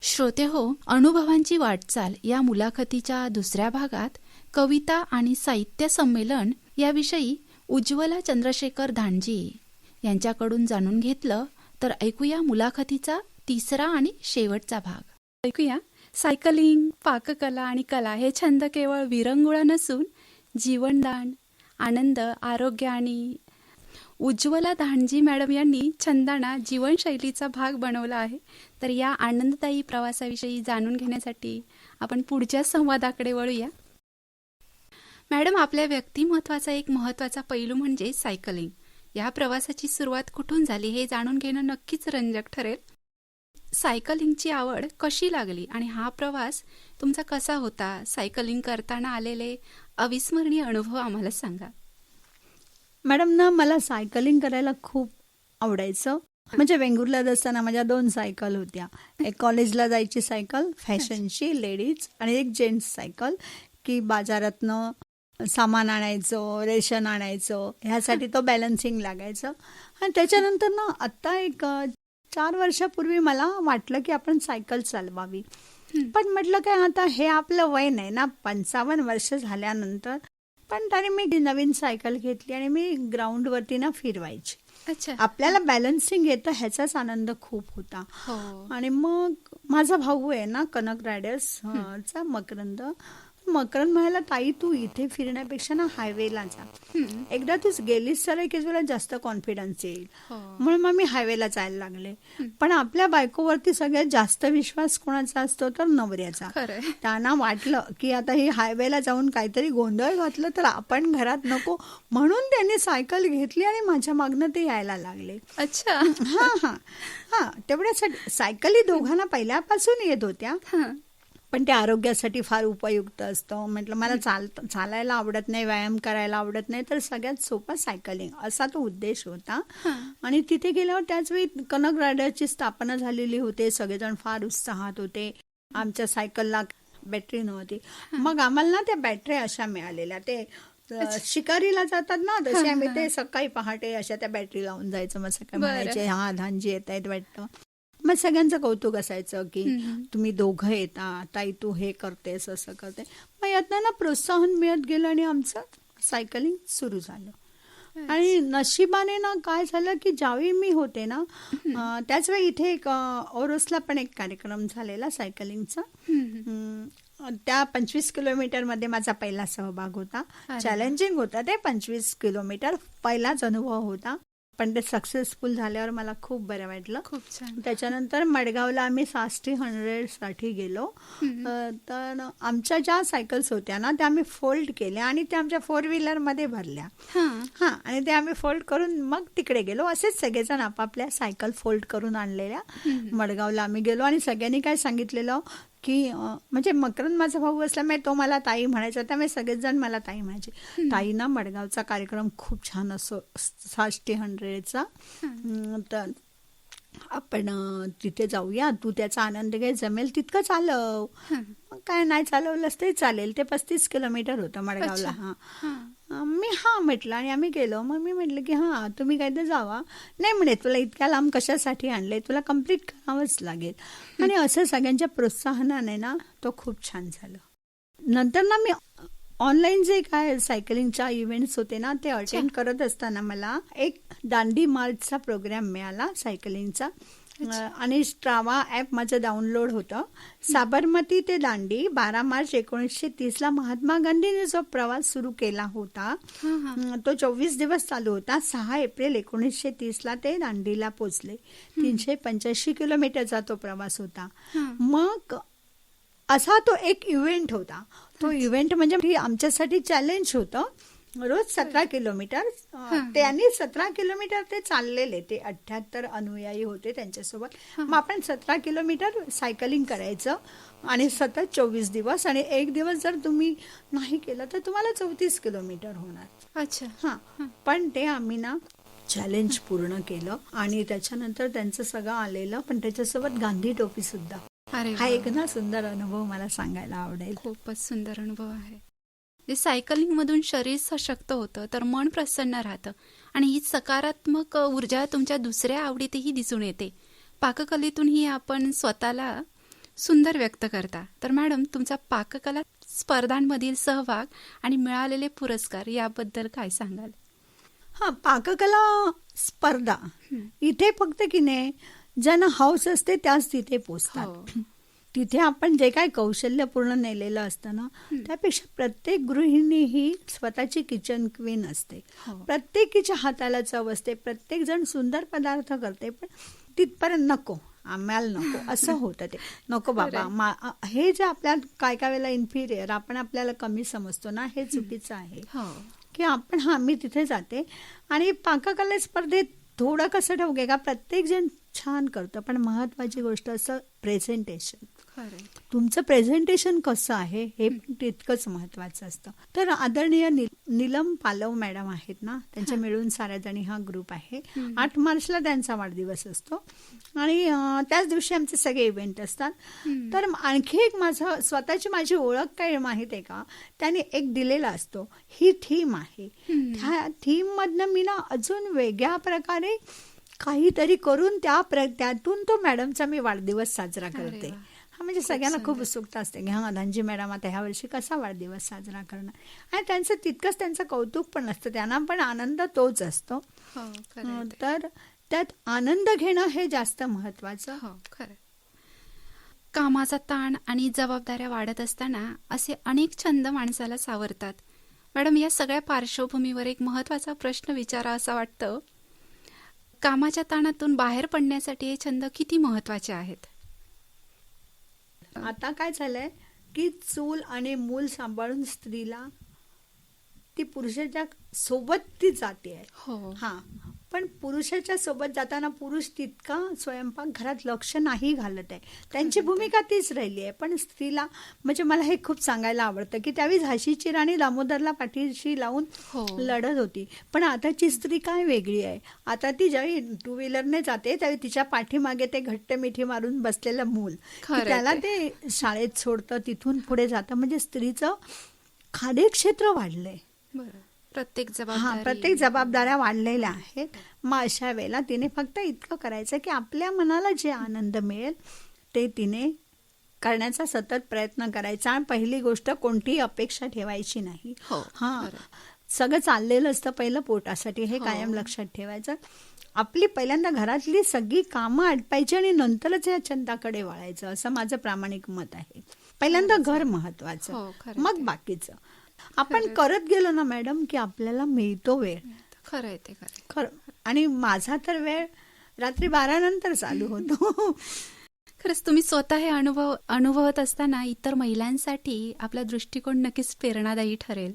श्रोते हो, अनुभवांची वाटचाल या मुलाखतीच्या दुसऱ्या भागात कविता आणि साहित्य संमेलन याविषयी उज्ज्वला चंद्रशेखर धांडजी यांच्याकडून जाणून घेतलं. तर ऐकूया मुलाखतीचा तिसरा आणि शेवटचा भाग. ऐकूया, सायकलिंग, पाककला आणि कला हे छंद केवळ विरंगुळा नसून जीवनदान, आनंद, आरोग्य आणि उज्ज्वला धांडजी मॅडम यांनी छंदांना जीवनशैलीचा भाग बनवला आहे. तर या आनंददायी प्रवासाविषयी जाणून घेण्यासाठी आपण पुढच्या संवादाकडे वळूया. मॅडम, आपल्या व्यक्तिमत्वाचा एक महत्त्वाचा पैलू म्हणजे सायकलिंग. या प्रवासाची सुरुवात कुठून झाली हे जाणून घेणं नक्कीच रंजक ठरेल. सायकलिंगची आवड कशी लागली आणि हा प्रवास तुमचा कसा होता? सायकलिंग करताना आलेले अविस्मरणीय अनुभव आम्हाला सांगा. मॅडम ना, मला सायकलिंग करायला खूप आवडायचं. म्हणजे वेंगुर्ल्यात असताना माझ्या 2 सायकल होत्या. एक कॉलेजला जायची सायकल फॅशनची लेडीज आणि एक जेंट्स सायकल, की बाजारातनं सामान आणायचं, रेशन आणायचं, ह्यासाठी तो बॅलन्सिंग लागायचं. आणि त्याच्यानंतर ना आत्ता एक 4 वर्षापूर्वी मला वाटलं की आपण सायकल चालवावी. पण म्हटलं काय, आता हे आपलं वय नाही ना, 55 वर्ष झाल्यानंतर. पण तरी मी नवीन सायकल घेतली आणि मी ग्राउंडवरती ना फिरवायची. अच्छा. आपल्याला बॅलन्सिंग येतं ह्याचाच आनंद खूप होता. आणि मग माझा भाऊ आहे ना कनक रायडर्स चा मकरंद म्हणाला, ताई तू इथे फिरण्यापेक्षा ना हायवेला जा. एकदा तूच गेलीस तर एक वेळेला जास्त कॉन्फिडन्स येईल. म्हणून मग मी हायवेला जायला लागले. पण आपल्या बायकोवरती सगळ्यात जास्त विश्वास कोणाचा असतो तर नवऱ्याचा. त्यांना वाटलं की आता ही हायवेला जाऊन काहीतरी गोंधळ घातलं तर आपण घरात नको, म्हणून त्यांनी सायकल घेतली आणि माझ्या मागनं ते यायला लागले. अच्छा. हा तेवढ्यासाठी सायकली दोघांना पहिल्यापासून येत होत्या, पण ते आरोग्यासाठी फार उपयुक्त असतं. म्हटलं मला चालायला आवडत नाही, व्यायाम करायला आवडत नाही, तर सगळ्यात सोपा सायकलिंग असा तो उद्देश होता. आणि तिथे गेल्यावर त्याचवेळी कनक रायडरची स्थापना झालेली होते. सगळेजण फार उत्साहात होते. आमच्या सायकलला बॅटरी नव्हती. मग आम्हाला ना त्या बॅटरी अशा मिळालेल्या, ते शिकारीला जातात ना तसे आम्ही ते सकाळी पहाटे अशा त्या बॅटरी लावून जायचं. मग सकाळी म्हणायचे हा धांजी येत आहेत वाटतं. मग सगळ्यांचं कौतुक असायचं की तुम्ही दोघं येता, ताई तू हे करतेस असं करते. मग यातनं ना प्रोत्साहन मिळत गेलं आणि आमचं सायकलिंग सुरू झालं. आणि नशिबाने ना काय झालं की ज्यावेळी मी होते ना त्याच वेळी इथे एक ओरोसला पण एक कार्यक्रम झालेला सायकलिंगचा. त्या 25 किलोमीटरमध्ये माझा पहिला सहभाग होता. चॅलेंजिंग होता ते 25 किलोमीटर, पहिलाच अनुभव होता. पण ते सक्सेसफुल झाल्यावर मला खूप बरं वाटलं. खूप छान. त्याच्यानंतर मडगावला आम्ही 60 साठी गेलो. तर आमच्या ज्या सायकल्स होत्या ना त्या आम्ही फोल्ड केल्या आणि त्या आमच्या 4 व्हीलरमध्ये भरल्या. आणि ते आम्ही फोल्ड करून मग तिकडे गेलो. असेच सगळेजण आपापल्या सायकल फोल्ड करून आणलेल्या मडगावला आम्ही गेलो. आणि सगळ्यांनी काय सांगितलेलं की म्हणजे मकरंद माझा भाऊ असल्यामुळे तो मला ताई म्हणायचा, त्यामुळे सगळेच जण मला ताई म्हणायचे. ताई ना मडगावचा कार्यक्रम खूप छान असो 60चा, तर आपण तिथे जाऊया, तू त्याचा आनंद घे, जमेल तितकं चालव. मग काय नाही चालवलंच तरी चालेल. ते 35 किलोमीटर होतं मडगावला. मी म्हटलं आणि आम्ही गेलो. मग मी म्हटलं की तुम्ही काय तर जावा. नाही म्हणे, तुला इतक्या लांब कशासाठी आणले, तुला कम्प्लीट करावंच लागेल. आणि असं सगळ्यांच्या प्रोत्साहनाने ना तो खूप छान झालं. नंतर ना मी ऑनलाईन जे काय सायकलिंगच्या इव्हेंट्स होते ना ते अटेंड करत असताना मला एक दांडी मार्चचा प्रोग्राम मिळाला सायकलिंगचा. आणि स्ट्रावा ॲप माझं डाउनलोड होतं. साबरमती ते दांडी 12 मार्च 1930 महात्मा गांधींनी जो प्रवास सुरू केला होता तो 24 दिवस चालू होता. 6 एप्रिल 1930 ते दांडीला पोचले. 385 किलोमीटरचा तो प्रवास होता. मग असा तो एक इव्हेंट होता. तो इव्हेंट म्हणजे आमच्यासाठी चॅलेंज होतं. रोज 17 किलोमीटर त्यांनी 17 किलोमीटर ते चाललेले. ते 78 अनुयायी होते त्यांच्यासोबत. मग आपण 17 किलोमीटर सायकलिंग करायचं आणि सतत 24 दिवस. आणि एक दिवस जर तुम्ही नाही केलं तर तुम्हाला 34 किलोमीटर होणार. अच्छा. पण ते आम्ही ना चॅलेंज पूर्ण केलं आणि त्याच्यानंतर त्यांचं सगळं आलेलं. पण त्याच्यासोबत गांधी टोपी सुद्धा. हा एक ना सुंदर अनुभव मला सांगायला आवडेल. खूपच सुंदर अनुभव आहे. सायकलिंग मधून शरीर सशक्त होतं तर मन प्रसन्न राहतं आणि ही सकारात्मक ऊर्जा तुमच्या दुसऱ्या आवडीतही दिसून येते. पाककलेतूनही आपण स्वतःला सुंदर व्यक्त करता. तर मॅडम, तुमचा पाककला स्पर्धांमधील सहभाग आणि मिळालेले पुरस्कार याबद्दल काय सांगाल? हा, पाककला स्पर्धा इथे फक्त की नाही ज्यांना हौस असते त्याच तिथे पोचतात. हो. तिथे आपण जे काय कौशल्यपूर्ण नेलेलं असतं ना, त्यापेक्षा प्रत्येक गृहिणी ही स्वतःची किचन क्वीन असते. हो. प्रत्येकीच्या हाताला चव असते, प्रत्येक जण सुंदर पदार्थ करते, पण तिथपर्यंत नको, आम्हाला नको असं होतं. ते नको बाबा, हे जे आपल्या काय काय वेळेला इन्फिरियर आपण आपल्याला कमी समजतो ना, हे चुकीचं आहे. हो. की आपण मी तिथे जाते आणि पाककला स्पर्धेत थोडं कसं ठेवू का, प्रत्येक जण छान करतं, पण महत्वाची गोष्ट असं प्रेझेंटेशन. खरं. तुमचं प्रेझेंटेशन कसं आहे हे पण तितकंच महत्वाचं असतं. तर आदरणीय नीलम पालव मॅडम आहेत ना, त्यांच्या मिळून साऱ्या जणी हा ग्रुप आहे. 8 मार्चला त्यांचा वाढदिवस असतो आणि त्याच दिवशी आमचे सगळे इव्हेंट असतात. तर आणखी एक माझी ओळख काय माहिती आहे का, त्याने एक दिलेला असतो, ही थीम आहे. त्या थीम मधनं मी ना अजून वेगळ्या प्रकारे काहीतरी करून त्यातून तो मॅडमचा मी वाढदिवस साजरा करते. म्हणजे सगळ्यांना खूप उत्सुकता असते की धांजी मॅडम आता ह्या वर्षी कसा वाढदिवस साजरा करणार, आणि त्यांचं तितकंच त्यांचं कौतुक पण असतं, त्यांना पण आनंद तोच असतो. तर त्यात आनंद घेणं हे जास्त महत्वाचं. हो, खरं. कामाचा ताण आणि जबाबदाऱ्या वाढत असताना असे अनेक छंद माणसाला सावरतात. मॅडम, या सगळ्या पार्श्वभूमीवर एक महत्वाचा प्रश्न विचारा असं वाटतं, कामाच्या ताणातून बाहेर पडण्यासाठी हे छंद किती महत्वाचे आहेत? आता काय झालंय की चूल आणि मूल सांभाळून स्त्रीला ती पुरुषाच्या सोबत ती जाते. हो. पण पुरुषाच्या सोबत जाताना पुरुष तितका स्वयंपाक घरात लक्ष नाही घालत आहे, त्यांची भूमिका तीच राहिली आहे. पण स्त्रीला, म्हणजे मला हे खूप सांगायला आवडतं की त्यावेळी झाशीची राणी दामोदरला पाठीशी लावून लढत होती, पण आताची स्त्री काय वेगळी आहे. आता ती ज्यावेळी 2 व्हीलरने जाते त्यावेळी तिच्या पाठीमागे ते घट्ट मिठी मारून बसलेलं मूल, त्याला ते शाळेत सोडतं, तिथून पुढे जातं. म्हणजे स्त्रीचं कार्यक्षेत्र वाढलंय. प्रत्येक जबाबदाऱ्या वाढलेल्या आहेत. मग अशा वेळेला तिने फक्त इतकं करायचं की आपल्या मनाला जे आनंद मिळेल ते तिने करण्याचा सतत प्रयत्न करायचा. आणि पहिली गोष्ट, कोणतीही अपेक्षा ठेवायची नाही. सगळं चाललेलं असतं पहिलं पोटासाठी, हे कायम लक्षात ठेवायचं. आपली पहिल्यांदा घरातली सगळी कामं आटपायची आणि नंतरच या छंदाकडे वळायचं, असं माझं प्रामाणिक मत आहे. पहिल्यांदा घर महत्वाचं, मग बाकीचं. आपण करत गेलो ना मॅडम की आपल्याला मिळतो वेळ. खरं. आणि माझा तर वेळ रात्री 12 नंतर चालू होतो. खरंच तुम्ही स्वतः हे अनुभवत असताना इतर महिलांसाठी आपला दृष्टिकोन नक्कीच प्रेरणादायी ठरेल.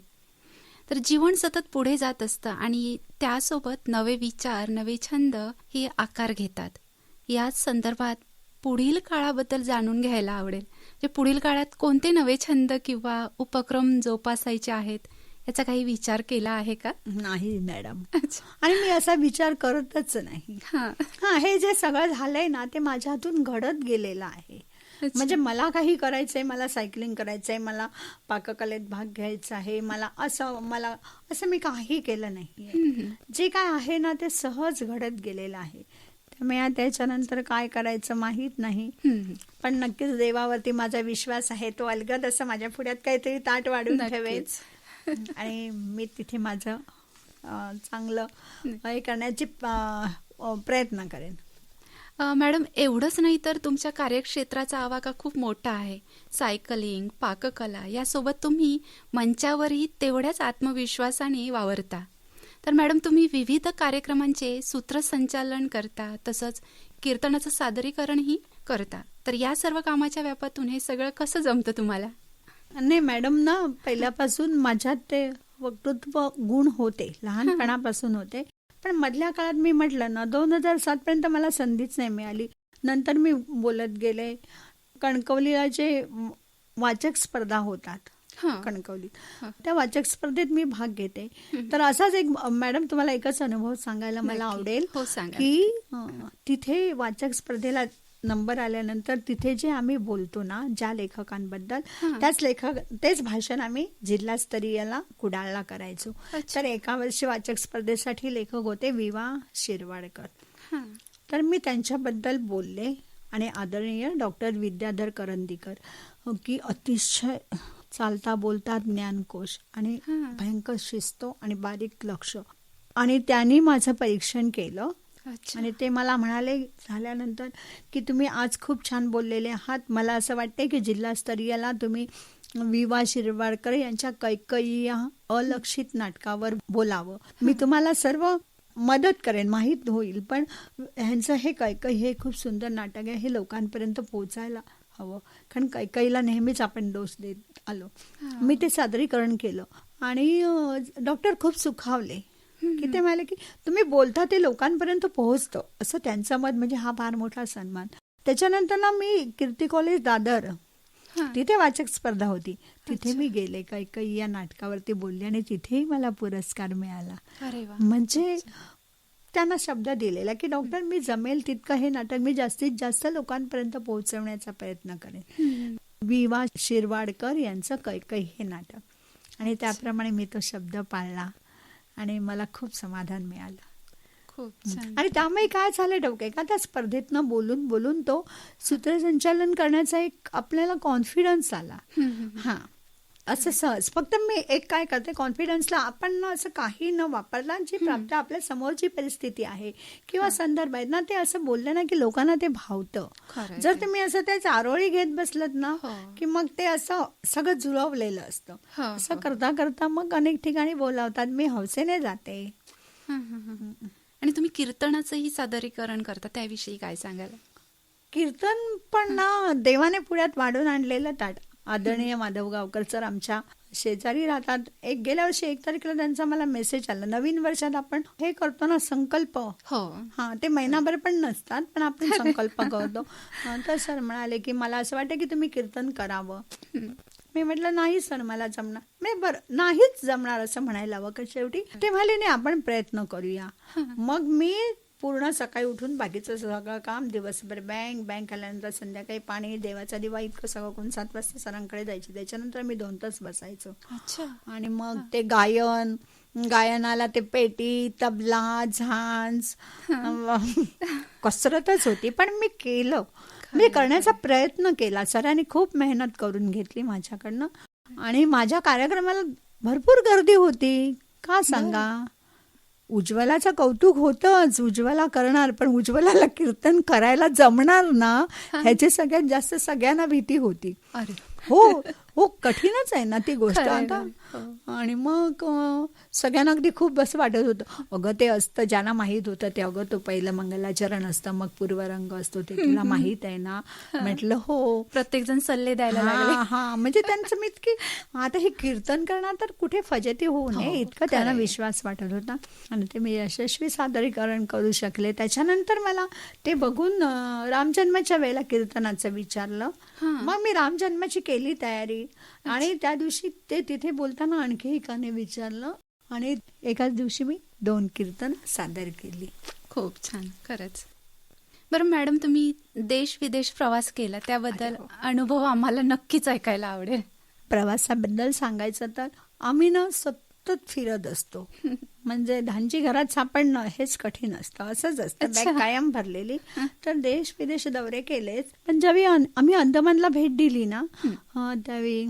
तर जीवन सतत पुढे जात असतं आणि त्यासोबत नवे विचार, नवे छंद हे आकार घेतात. याच संदर्भात पुढील काळाबद्दल जाणून घ्यायला आवडेल. पुढील काळात कोणते नवे छंद किंवा उपक्रम जोपासायचे आहेत याचा काही विचार केला आहे का? नाही मॅडम, आणि मी असा विचार करतच नाही. हे जे सगळं झालंय ना ते माझ्या हातून घडत गेलेलं आहे. म्हणजे मला काही करायचंय, मला सायकलिंग करायचंय, मला पाककलेत भाग घ्यायचा आहे, मला असं मी काही केलं नाही. जे काय आहे ना ते सहज घडत गेलेलं आहे. त्यामुळे त्याच्यानंतर काय करायचं माहीत नाही, पण नक्कीच देवावरती माझा विश्वास आहे. तो अलगद असं माझ्या पुढ्यात काहीतरी ताट वाढून ठेवेल आणि मी तिथे माझं चांगलं हे करण्याची प्रयत्न करेन. मॅडम, एवढंच नाही तर तुमच्या कार्यक्षेत्राचा आवाका खूप मोठा आहे. सायकलिंग, पाककला यासोबत तुम्ही मंचावरही तेवढ्याच आत्मविश्वासाने वावरता. तर मॅडम, तुम्ही विविध कार्यक्रमांचे सूत्रसंचालन करता, तसंच कीर्तनाचं सादरीकरणही करता. तर या सर्व कामाच्या व्यापातून हे सगळं कसं जमतं तुम्हाला? नाही मॅडम ना, पहिल्यापासून माझ्यात ते वक्तृत्व गुण होते, लहानपणापासून होते. पण मधल्या काळात मी म्हटलं ना 2007 पर्यंत मला संधीच नाही मिळाली. नंतर मी बोलत गेले. कणकवलीला जे वाचक स्पर्धा होतात कणकवलीत, त्या वाचक स्पर्धेत मी भाग घेते. तर असाच एक मॅडम तुम्हाला एकच अनुभव सांगायला मला आवडेल की तिथे वाचक स्पर्धेला नंबर आल्यानंतर तिथे जे आम्ही बोलतो ना ज्या लेखकांबद्दल, तेच भाषण आम्ही जिल्हास्तरीयला कुडाळला करायचो. तर एका वर्षी वाचक स्पर्धेसाठी लेखक होते विवा शिरवाडकर. तर मी त्यांच्याबद्दल बोलले आणि आदरणीय डॉक्टर विद्याधर करंदीकर की अतिशय चालता बोलता ज्ञानकोश आणि भयंकर शिस्त आणि बारीक लक्ष. आणि त्यांनी माझं परीक्षण केलं आणि ते मला म्हणाले झाल्यानंतर की तुम्ही आज खूप छान बोललेले आहात. मला असं वाटते की जिल्हास्तरीयला तुम्ही विवा शिरवाडकर यांच्या कैकयी या अलक्षित नाटकावर बोलावं. मी तुम्हाला सर्व मदत करेन, माहीत होईल, पण ह्यांचं हे कैकई हे खूप सुंदर नाटक आहे, हे लोकांपर्यंत पोहोचायला हवं. कारण कैकईला नेहमीच आपण दोष देत आलो. मी ते सादरीकरण केलं आणि डॉक्टर खूप सुखावले की ते म्हणाले की तुम्ही बोलता ते लोकांपर्यंत पोहोचतं, असं त्यांचं मत. म्हणजे हा फार मोठा सन्मान. त्याच्यानंतर ना मी कीर्ती कॉलेज दादर तिथे वाचक स्पर्धा होती, तिथे मी गेले, कैकई या नाटकावरती बोलले आणि तिथेही मला पुरस्कार मिळाला. म्हणजे त्यांना शब्द दिलेला की डॉक्टर मी जमेल तितकं हे नाटक मी जास्तीत जास्त लोकांपर्यंत पोहोचवण्याचा प्रयत्न करेन. विवा शिरवाडकर यांचं कैकई हे नाटक आणि त्याप्रमाणे मी तो शब्द पाळला आणि मला खूप समाधान मिळालं. आणि त्यामुळे काय झालं डोके का त्या स्पर्धेतनं बोलून बोलून तो सूत्रसंचालन करण्याचा एक आपल्याला कॉन्फिडन्स आला. हा असं सहज फक्त मी एक काय करते, कॉन्फिडन्सला आपण असं काही न वापरला, जी प्राप्त आपल्या समोरची परिस्थिती आहे किंवा संदर्भ आहेत ना, ते असं बोललं ना की लोकांना ते भावतं. जर तुम्ही असं त्याच आरोळी घेत बसलत ना की मग ते असं सगळं जुळवलेलं असतं. असं करता करता मग अनेक ठिकाणी बोलावतात. मी हौसेने जाते. आणि तुम्ही कीर्तनाचंही सादरीकरण करता, त्याविषयी काय सांगाल? कीर्तन पण ना देवाने पुढ्यात वाढून आणलेलं ताट. आदरणीय माधव गावकर सर आमच्या शेजारी राहतात. गेल्या वर्षी 1 तारखेला त्यांचा मला मेसेज आला, नवीन वर्षात आपण हे करतो ना संकल्प. हा ते महिनाभर पण नसतात, पण आपण संकल्प करतो. तर सर म्हणाले की मला असं वाटतं की तुम्ही कीर्तन करावं. मी म्हटलं नाही सर मला जमणार. मी बरं नाहीच जमणार असं म्हणायला हवं का शेवटी. ते म्हणाले नाही आपण प्रयत्न करूया. मग मी पूर्ण सकाळी उठून बाकीचं सगळं काम, दिवसभर बँक आल्यानंतर संध्याकाळी पाणी, देवाचा दिवा, इतकं सगळं करून 7 वाजता सरांकडे जायची. त्याच्यानंतर मी 2 तास बसायचो. आणि मग ते गायनाला ते पेटी, तबला, झांज, कसरतच होती. पण मी केलं, मी करण्याचा प्रयत्न केला. सरांनी खूप मेहनत करून घेतली माझ्याकडनं आणि माझ्या कार्यक्रमाला भरपूर गर्दी होती. का सांगा, उज्ज्वलाचं कौतुक होतंच, उज्ज्वला करणार, पण उज्ज्वलाला कीर्तन करायला जमणार ना ह्याची सगळ्यात जास्त सगळ्यांना भीती होती. हो हो कठीणच आहे ना ती गोष्ट आता. आणि मग सगळ्यांना अगदी खूप असं वाटत होतं, अगं ते असतं ज्यांना माहीत होतं ते, अगं तो पहिलं मंगलाचरण असतं, मग पूर्वरंग असतो, ते तुला माहीत आहे ना. म्हटलं हो. प्रत्येक जण सल्ले द्यायला लागले. हा म्हणजे त्यांचं मी की आता हे कीर्तन करणार तर कुठे फजिती होऊ नये इतकं त्यांना विश्वास वाटत होता. आणि ते मी यशस्वी सादरीकरण करू शकले. त्याच्यानंतर मला ते बघून रामजन्माच्या वेळेला कीर्तनाचं विचारलं. मग मी रामजन्माची केली तयारी आणि त्या दिवशी ते तिथे बोलताना आणखी एकाने विचारलं आणि एकाच दिवशी मी 2 कीर्तन सादर केली. खूप छान, खरंच. बरं मॅडम, तुम्ही देश विदेश प्रवास केला, त्याबद्दल अनुभव आम्हाला नक्कीच ऐकायला आवडेल. प्रवासाबद्दल सांगायचं तर आम्ही ना सतत फिरत असतो. म्हणजे धांजी घरात सापडणं हेच कठीण असतं, असंच असतं. बॅग कायम भरलेली. तर देश विदेश दौरे केलेच. पण ज्यावेळी आम्ही अंदमानला भेट दिली ना, त्यावेळी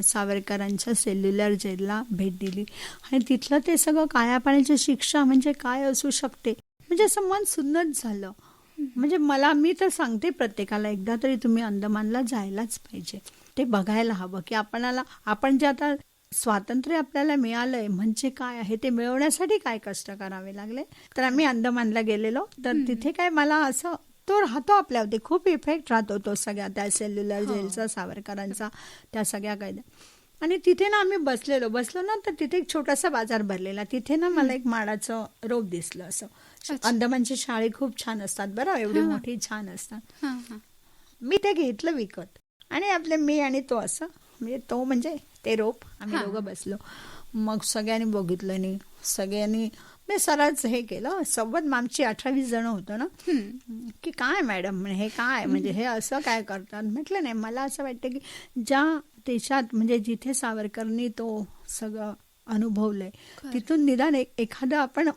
सावरकरांच्या सेल्युलर जेलला भेट दिली आणि तिथलं ते सगळं काळ्या पाण्याची शिक्षा म्हणजे काय असू शकते, म्हणजे असं मन सुन्नत झालं. म्हणजे मी तर सांगते प्रत्येकाला एकदा तरी तुम्ही अंदमानला जायलाच पाहिजे. ते बघायला हवं की आपण जे आता स्वातंत्र्य आपल्याला मिळालंय म्हणजे काय आहे, ते मिळवण्यासाठी काय कष्ट करावे लागले. तर आम्ही अंदमानला गेलेलो. तर तिथे काय मला असं तो राहतो आपल्यावरती, खूप इफेक्ट राहतो तो सगळ्या त्या सेल्युलर जेलचा, सावरकरांचा, त्या सगळ्या कायद्या. आणि तिथे ना आम्ही बसलो ना, तर तिथे एक छोटासा बाजार भरलेला. तिथे ना मला एक माडाचं रोप दिसलं. असं अंदमानची शाळी खूप छान असतात बरं, एवढी मोठी छान असतात. मी ते घेतलं विकत आणि मी आणि तो असं म्हणजे ते रोप आम्ही दोघं बसलो. मग सगळ्यांनी बघितलं नाही, सगळ्यांनी मी सरच हे केलं. सोबत आमची 18-20 जण होतो ना, की काय मॅडम हे काय म्हणजे हे असं काय करतात. म्हटलं नाही, मला असं वाटतं की ज्या देशात म्हणजे जिथे सावरकरनी तो सगळं अनुभवलंय तिथून निदान एखादं आपण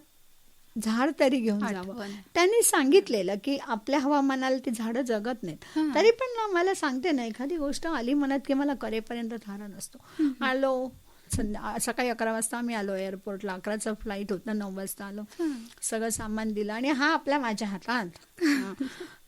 झाड तरी घेऊन जावं. आठवण. त्यांनी सांगितलेलं की आपल्या हवामानाला ती झाडं जगत नाहीत. तरी पण ना मला सांगते ना, एखादी गोष्ट आली मनात की मला करेपर्यंत थारा नसतो. आलो सकाळी 11 वाजता आम्ही आलो एअरपोर्टला. 11चं फ्लाईट होतं, 9 वाजता आलो. सगळं सामान दिलं आणि हा आपल्या माझ्या हातात.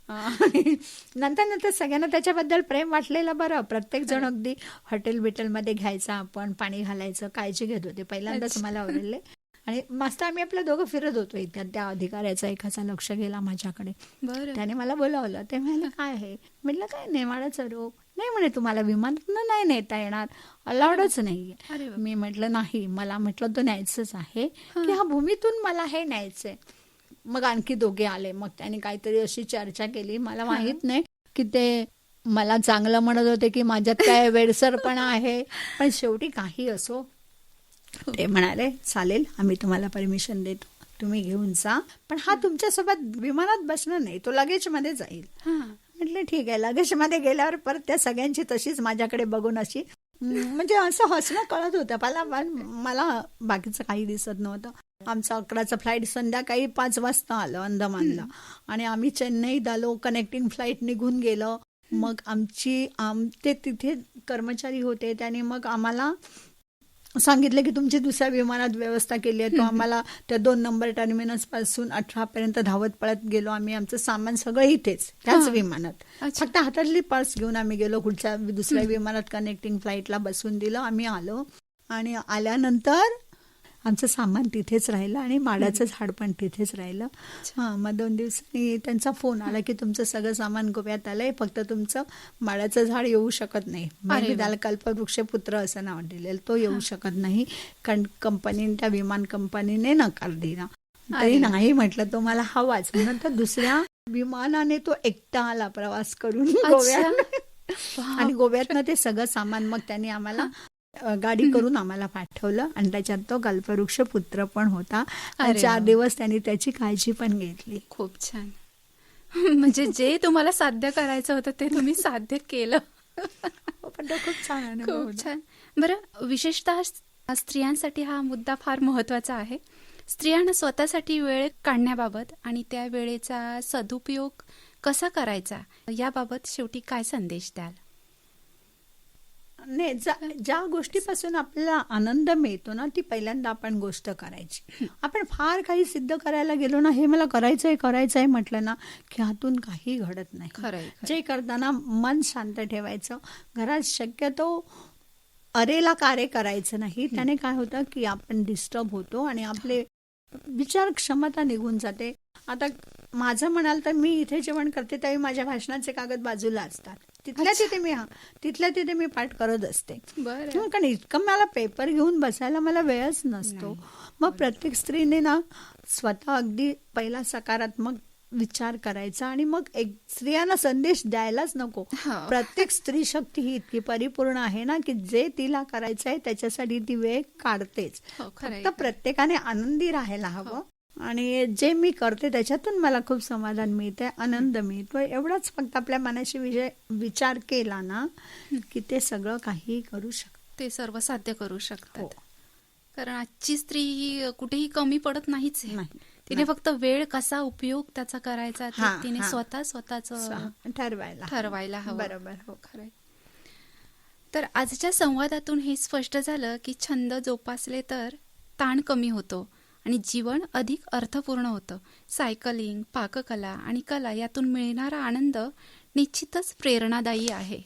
आणि नंतर सगळ्यांना त्याच्याबद्दल प्रेम वाटलेलं बरं. प्रत्येक जण अगदी हॉटेल बिटेलमध्ये घ्यायचं, आपण पाणी घालायचं, काळजी घेत होते. पहिल्यांदाच मला आवडले. आणि मस्त आम्ही आपलं दोघं फिरत होतो इतक्यात त्या अधिकाऱ्याचा एकाचा लक्ष गेला माझ्याकडे. त्याने मला बोलावलं. ते म्हणाले काय आहे? म्हटलं काय नेमाळाचा रोग. नाही म्हणे तुम्हाला विमानातनं नाही नेता येणार, अलाउडच नाहीये. मी म्हटलं नाही, मला म्हटलं तो न्यायचंच आहे की ह्या भूमीतून मला हे न्यायचंय. मग आणखी दोघे आले. मग त्यांनी काहीतरी अशी चर्चा केली. मला माहित नाही की ते मला चांगलं म्हणत होते की माझ्यात काय वेडसरपणा आहे. पण शेवटी काही असो, ते म्हणाले चालेल, आम्ही तुम्हाला परमिशन देतो, तुम्ही घेऊन जा. पण हा तुमच्यासोबत विमानात बसणार नाही, तो लगेजमध्ये जाईल. म्हटलं ठीक आहे. लगेजमध्ये गेल्यावर परत त्या सगळ्यांची तशीच माझ्याकडे बघून अशी म्हणजे असं हसणं कळत होतं. मला बाकीचं काही दिसत नव्हतं. आमचं 11चं फ्लाईट संध्याकाळी 5 वाजता आलं अंदमानला. आणि आम्ही चेन्नईत आलो. कनेक्टिंग फ्लाईट निघून गेलं. मग ते तिथे कर्मचारी होते, त्याने मग आम्हाला सांगितलं की तुमची दुसऱ्या विमानात व्यवस्था केली आहे. तो आम्हाला त्या 2 नंबर टर्मिनस पासून 18 पर्यंत धावत पळत गेलो आम्ही. आमचं सामान सगळं इथेच त्याच विमानात. फक्त हातातली पर्स घेऊन आम्ही गेलो. दुसऱ्या विमानात कनेक्टिंग फ्लाईटला बसून दिलं. आम्ही आलो आणि आल्यानंतर आमचं सामान तिथेच राहिलं आणि माडाचं झाड पण तिथेच राहिलं. मग 2 दिवसांनी त्यांचा फोन आला की तुमचं सगळं सामान गोव्यात आलंय, फक्त तुमचं माडाचं झाड येऊ शकत नाही. म्हणजे त्याला कल्पवृक्ष पुत्र असं नाव दिलेलं, तो येऊ शकत नाही. कारण त्या विमान कंपनीने नकार दिला. तरी नाही म्हटलं, तो मला हवाच. नंतर दुसऱ्या विमानाने तो एकटा आला प्रवास करून गोव्यात. आणि गोव्यातनं ते सगळं सामान मग त्यांनी आम्हाला गाडी करून आम्हाला पाठवलं. आणि त्याच्यात तो कल्पवृक्ष पुत्र पण होता. 4 दिवस त्यांनी त्याची काळजी पण घेतली. खूप छान. म्हणजे जे तुम्हाला साध्य करायचं होतं ते तुम्ही साध्य केलं. पण तो खूप छान. खूप छान. बरं, विशेषतः स्त्रियांसाठी हा मुद्दा फार महत्वाचा आहे. स्त्रियांना स्वतःसाठी वेळ काढण्याबाबत आणि त्या वेळेचा सदुपयोग कसा करायचा याबाबत शेवटी काय संदेश द्याल? नाही, ज्या गोष्टीपासून आपल्याला आनंद मिळतो ना, ती पहिल्यांदा आपण गोष्ट करायची. आपण फार काही सिद्ध करायला गेलो ना, हे मला करायचंय म्हटलं ना, की हातून काही घडत नाही. जे करताना मन शांत ठेवायचं. घरात शक्यतो अरेला कार्य करायचं नाही. त्याने काय होतं की आपण डिस्टर्ब होतो आणि आपले विचार क्षमता निघून जाते. आता माझं म्हणाल तर मी इथे जेवण करते त्यावेळी माझ्या भाषणाचे कागद बाजूला असतात. तिथल्या तिथे मी पाठ करत असते. कारण इतकं मला पेपर घेऊन बसायला मला वेळच नसतो. मग प्रत्येक स्त्रीने ना स्वतः अगदी पहिला सकारात्मक विचार करायचा आणि मग स्त्रियांना संदेश द्यायलाच नको. प्रत्येक स्त्री शक्ती ही इतकी परिपूर्ण आहे ना की जे तिला करायचं आहे त्याच्यासाठी ती वेळ काढतेच. फक्त प्रत्येकाने आनंदी राहायला हवं. आणि जे मी करते त्याच्यातून मला खूप समाधान मिळतंय, आनंद मिळतो. एवढाच फक्त आपल्या मनाशी विचार केला ना की ते सगळं काही करू शकते, ते सर्व साध्य करू शकतात. कारण आजची स्त्री ही कुठेही कमी पडत नाहीच आहे. तिने फक्त वेळ कसा उपयोग त्याचा करायचा तिने स्वतःच ठरवायला हवं. बरोबर. हो, खरंय. तर आजच्या संवादातून हे स्पष्ट झालं की छंद जोपासले तर ताण कमी होतो आणि जीवन अधिक अर्थपूर्ण होतं. सायकलिंग, पाककला आणि कला यातून मिळणारा आनंद निश्चितच प्रेरणादायी आहे.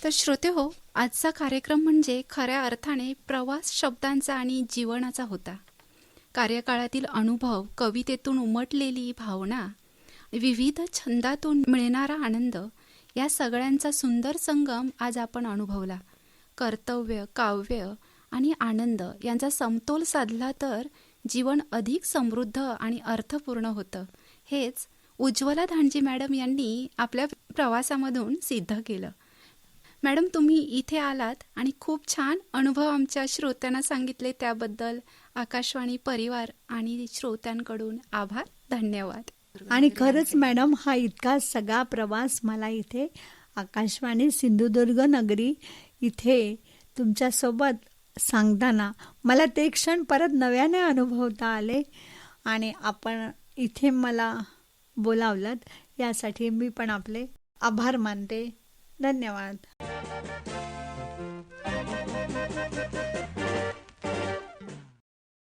तर श्रोते हो, आजचा कार्यक्रम म्हणजे खऱ्या अर्थाने प्रवास शब्दांचा आणि जीवनाचा होता. कार्यकाळातील अनुभव, कवितेतून उमटलेली भावना, विविध छंदातून मिळणारा आनंद या सगळ्यांचा सुंदर संगम आज आपण अनुभवला. कर्तव्य, काव्य आणि आनंद यांचा समतोल साधला तर जीवन अधिक समृद्ध आणि अर्थपूर्ण होतं. हेच उज्ज्वला धांडजी मॅडम यांनी आपल्या प्रवासामधून सिद्ध केलं. मॅडम, तुम्ही इथे आलात आणि खूप छान अनुभव आमच्या श्रोत्यांना सांगितले, त्याबद्दल आकाशवाणी परिवार आणि श्रोत्यांकडून आभार, धन्यवाद. आणि खरंच मॅडम, हा इतका सगळा प्रवास मला इथे आकाशवाणी सिंधुदुर्ग नगरी इथे तुमच्यासोबत सांगताना मला ते क्षण परत नव्याने अनुभवता आले. आणि आपण इथे मला बोलावलं यासाठी मी पण आपले आभार मानते. धन्यवाद.